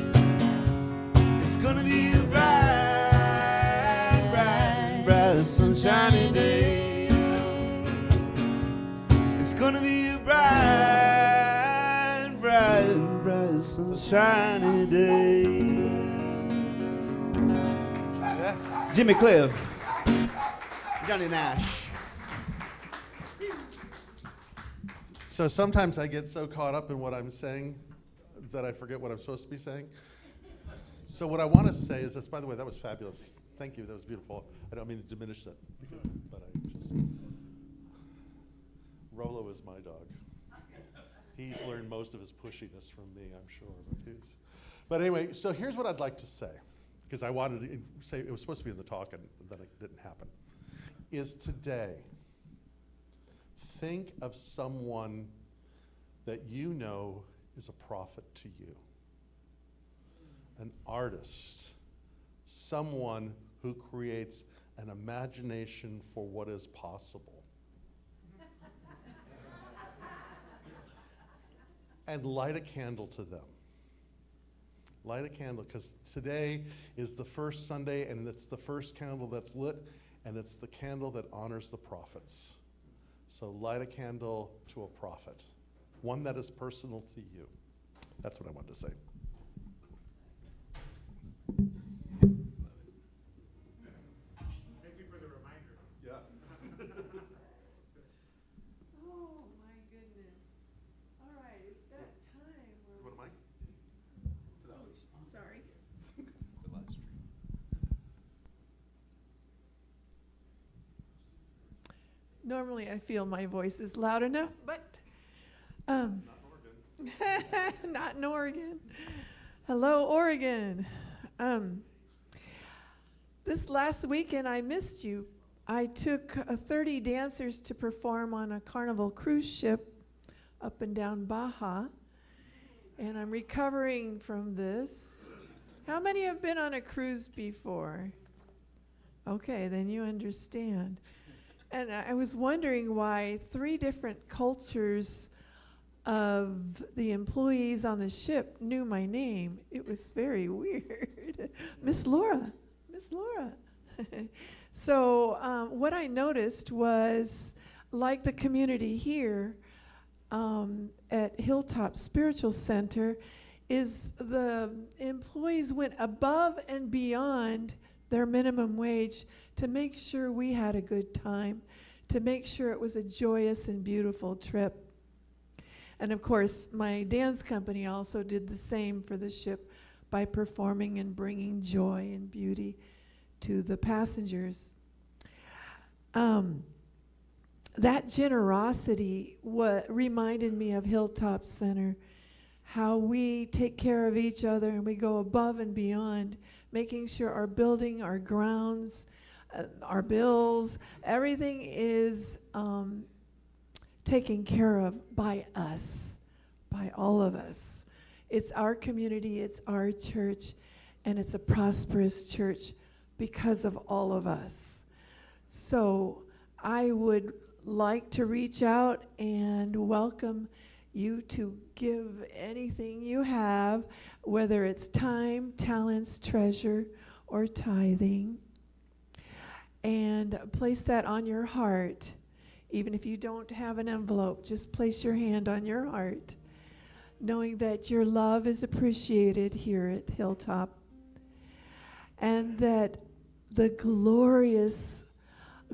It's gonna be a bright, bright, bright, sunshiny day. It's gonna be a bright, bright, bright, sunshiny day. Yes. Jimmy Cliff, Johnny Nash. So sometimes I get so caught up in what I'm saying that I forget what I'm supposed to be saying. So what I want to say is this. By the way, that was fabulous. Thank you. That was beautiful. I don't mean to diminish that, but I just... Rolo is my dog. He's learned most of his pushiness from me, I'm sure. But anyway, so here's what I'd like to say, because I wanted to say, it was supposed to be in the talk, and then it didn't happen, is today, think of someone that you know is a prophet to you. An artist, someone who creates an imagination for what is possible. And light a candle to them. Light a candle, because today is the first Sunday, and it's the first candle that's lit, and it's the candle that honors the prophets. So light a candle to a prophet, one that is personal to you. That's what I wanted to say. Thank you for the reminder. Yeah. Oh, my goodness. All right, it's that time. You want a mic? Sorry. Normally, I feel my voice is loud enough, but Not in Oregon. not in Oregon. Hello, Oregon. This last weekend, I missed you. I took 30 dancers to perform on a Carnival cruise ship up and down Baja, and I'm recovering from this. How many have been on a cruise before? Okay, then you understand. And I was wondering why 3 different cultures of the employees on the ship knew my name. It was very weird. Miss Laura, Miss Laura. So what I noticed was like the community here at Hilltop Spiritual Center, is the employees went above and beyond their minimum wage to make sure we had a good time, to make sure it was a joyous and beautiful trip. And of course, my dance company also did the same for the ship by performing and bringing joy and beauty to the passengers. That generosity reminded me of Hilltop Center, how we take care of each other and we go above and beyond, making sure our building, our grounds, our bills, everything is taken care of by us, by all of us. It's our community, it's our church, and it's a prosperous church because of all of us. So I would like to reach out and welcome you to give anything you have, whether it's time, talents, treasure, or tithing, and place that on your heart. Even if you don't have an envelope, just place your hand on your heart, knowing that your love is appreciated here at Hilltop, and that the glorious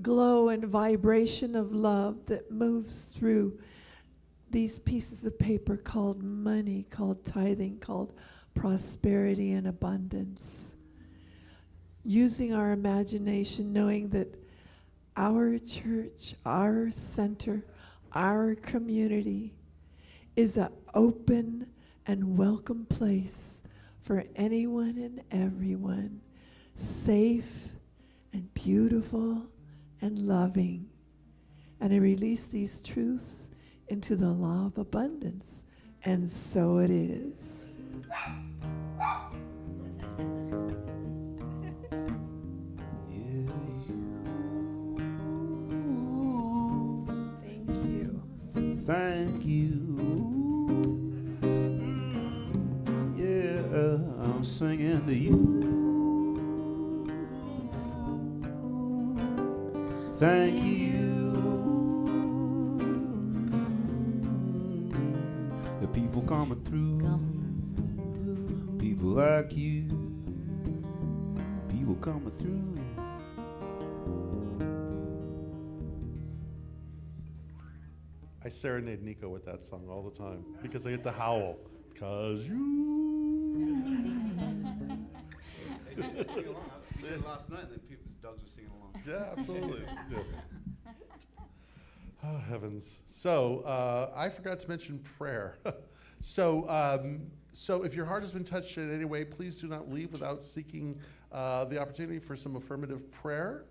glow and vibration of love that moves through these pieces of paper called money, called tithing, called prosperity and abundance. Using our imagination, knowing that our church, our center, our community is an open and welcome place for anyone and everyone, safe and beautiful and loving. And I release these truths into the law of abundance, and so it is. Thank you. Thank you. Yeah, I'm singing to you. Thank you. The people coming through. People like you. People coming through. I serenade Nico with that song all the time because I get to howl. 'Cause you. They did last night, and then people's dogs were singing along. Yeah, absolutely. Yeah. Oh, heavens. So, I forgot to mention prayer. So if your heart has been touched in any way, please do not leave without seeking the opportunity for some affirmative prayer.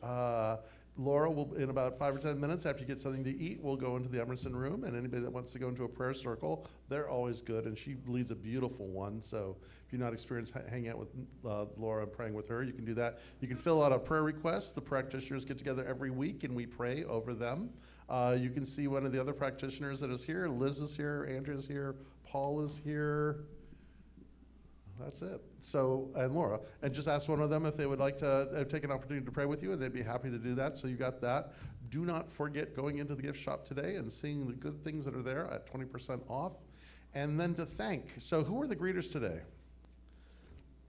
Laura will, in about 5 or 10 minutes after you get something to eat, we'll go into the Emerson room, and anybody that wants to go into a prayer circle, they're always good, and she leads a beautiful one. So if you're not experienced hanging out with Laura and praying with her, you can do that. You can fill out a prayer request. The practitioners get together every week, and we pray over them. You can see one of the other practitioners that is here. Liz is here, Andrew's here, Paul is here. That's it. So, and Laura, and just ask one of them if they would like to take an opportunity to pray with you, and they'd be happy to do that. So you got that. Do not forget going into the gift shop today and seeing the good things that are there at 20% off. And then to thank. So who are the greeters today?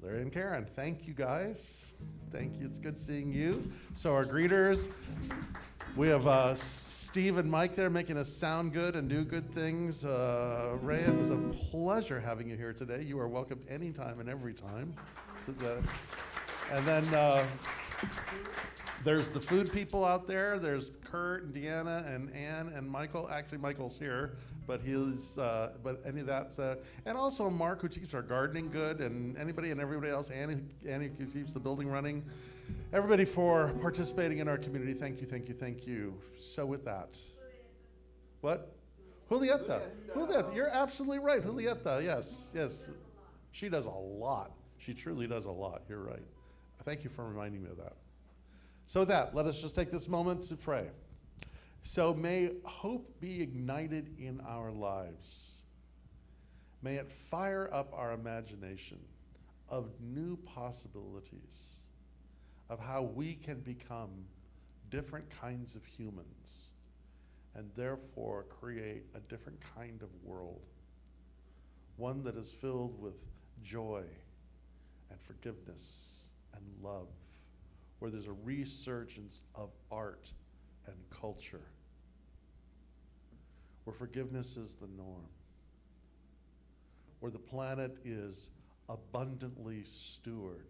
Larry and Karen. Thank you, guys. Thank you. It's good seeing you. So our greeters, we have Steve and Mike there making us sound good and do good things. Ray, it was a pleasure having you here today. You are welcome anytime and every time. And then there's the food people out there. There's Kurt and Deanna and Ann and Michael. Actually, Michael's here, but but any of that. And also Mark, who keeps our gardening good, and anybody and everybody else. Annie who keeps the building running. Everybody for participating in our community. Thank you, thank you, thank you. So with that, what? Julieta. Julieta, you're absolutely right. Julieta, yes, yes. She does a lot. She truly does a lot. You're right. Thank you for reminding me of that. So with that, let us just take this moment to pray. So may hope be ignited in our lives. May it fire up our imagination of new possibilities of how we can become different kinds of humans and therefore create a different kind of world, one that is filled with joy and forgiveness and love, where there's a resurgence of art and culture, where forgiveness is the norm, where the planet is abundantly stewarded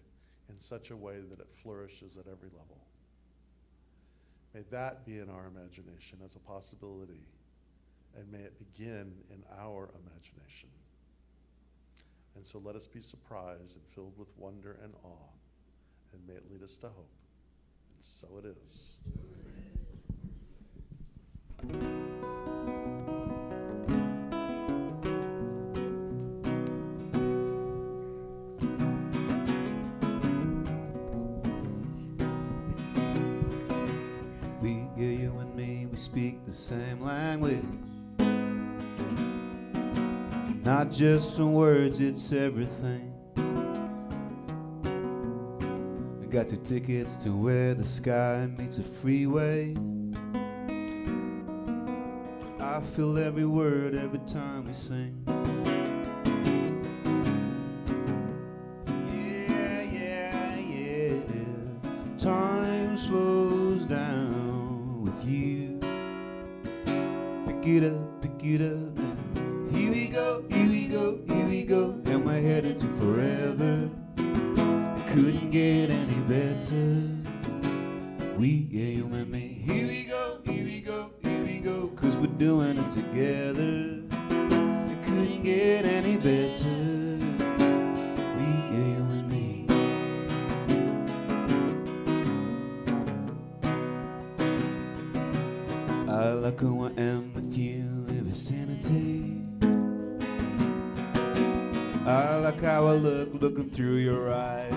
in such a way that it flourishes at every level. May that be in our imagination as a possibility, and may it begin in our imagination. And so let us be surprised and filled with wonder and awe, and may it lead us to hope. And so it is. We, yeah, you and me, we speak the same language. Not just some words, it's everything. I got 2 tickets to where the sky meets a freeway. I feel every word every time we sing. Yeah, yeah, yeah. Time slows down with you. Pick it up now. Here we go, here we go, here we go. And we're headed to forever. It couldn't get any better. We, yeah, you and me. Here we go, here we go, here we go. 'Cause we're doing it together. It couldn't get any better. We, yeah, you and me. I like who I am with you in vicinity. I like how I look looking through your eyes.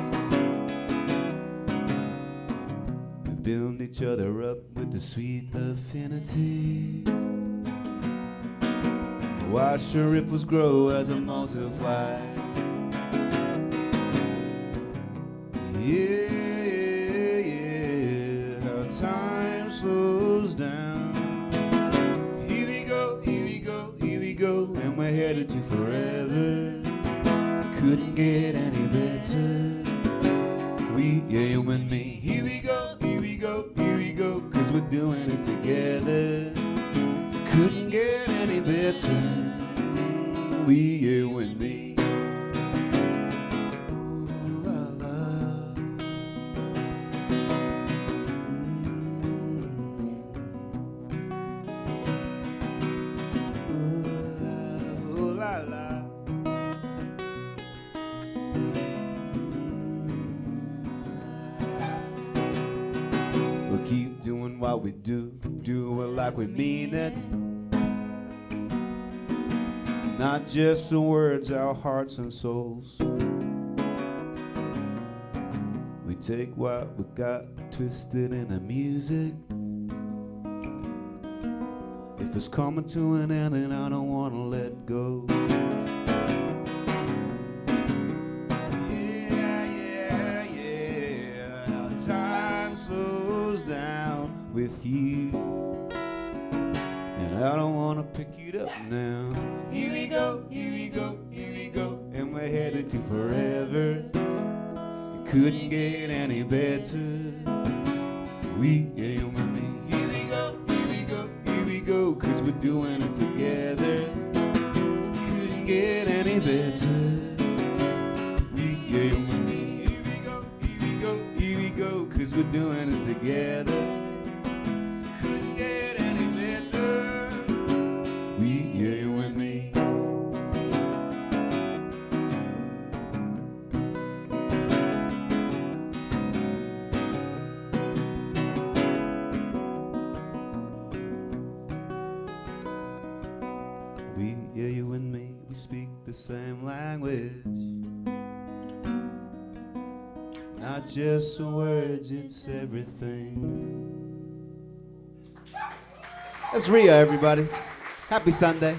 We build each other up with the sweet affinity. Watch the ripples grow as I multiply. Yeah, yeah, how time slows down. Here we go, here we go, here we go, and we're headed to forever. Couldn't get any better. We, yeah, you and me. Here we go, here we go, here we go. 'Cause we're doing it together. Couldn't get any better. We, you and me. Ooh, la, la. Ooh, la, la. We'll keep doing what we do it like we mean it. Not just the words, our hearts and souls. We take what we got, twist it in the music. If it's coming to an end, then I don't wanna let go. Time slows down with you, and I don't wanna pick it up now. Here we go, here we go, here we go, and we're headed to forever. It couldn't get any better. We, yeah, you and me. Here we go, here we go, here we go, 'cause we're doing it together. Couldn't get any better. We, yeah, you and me. 'Cause we're doing it together. Couldn't get any better. We, yeah, you and me. We, yeah, you and me, we speak the same language. Not just the words, it's everything. That's Ria, everybody. Happy Sunday.